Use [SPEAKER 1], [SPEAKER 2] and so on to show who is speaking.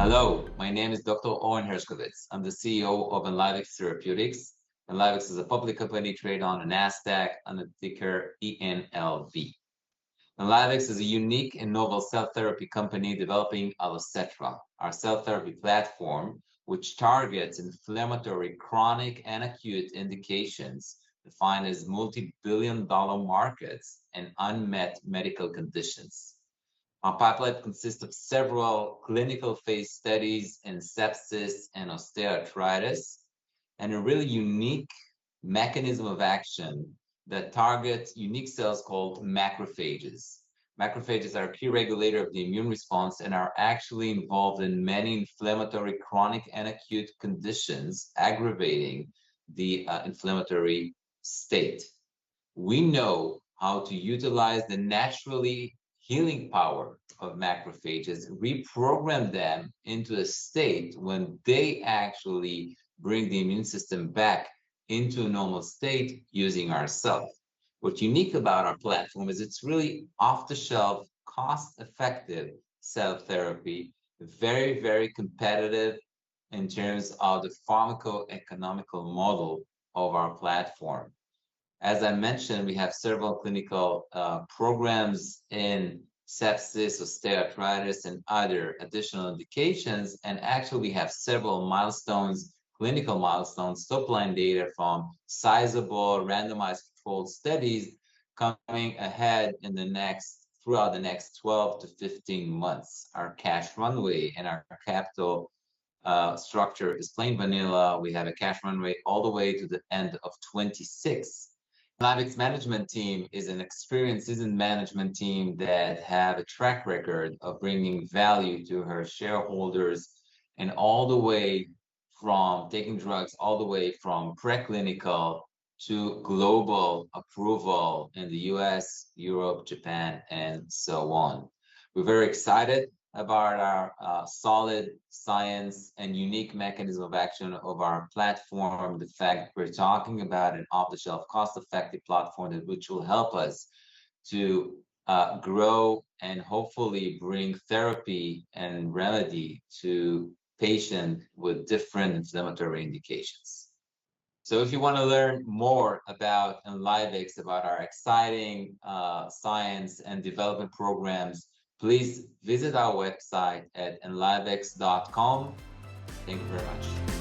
[SPEAKER 1] Hello, my name is Dr. Owen Hershkovitz. I'm the CEO of Enlivex Therapeutics. Enlivex is a public company traded on the NASDAQ under the ticker ENLV. Enlivex is a unique and novel cell therapy company developing Allocetra, our cell therapy platform, which targets inflammatory chronic and acute indications defined as multi-billion-dollar markets and unmet medical conditions. Our pipeline consists of several clinical phase studies in sepsis and osteoarthritis, and a really unique mechanism of action that targets unique cells called macrophages. Macrophages are a key regulator of the immune response and are actually involved in many inflammatory chronic and acute conditions, aggravating the inflammatory state. We know how to utilize the naturally healing power of macrophages, reprogram them into a state when they actually bring the immune system back into a normal state using our cells. What's unique about our platform is it's really off-the-shelf, cost-effective cell therapy, very, very competitive in terms of the pharmacoeconomical model of our platform. As I mentioned, we have several clinical programs in sepsis, osteoarthritis, and other additional indications. And actually, we have several milestones, clinical milestones, top-line data from sizable randomized controlled studies coming ahead throughout the next 12 to 15 months. Our cash runway and our capital structure is plain vanilla. We have a cash runway all the way to the end of 26. Enlivex management team is an experienced, seasoned management team that have a track record of bringing value to her shareholders, and all the way from taking drugs all the way from preclinical to global approval in the US, Europe, Japan, and so on. We're very excited about our solid science and unique mechanism of action of our platform, the fact we're talking about an off-the-shelf, cost-effective platform which will help us to grow and hopefully bring therapy and remedy to patients with different inflammatory indications. So if you want to learn more about Enlivex, about our exciting science and development programs, please visit our website at enlivex.com. Thank you very much.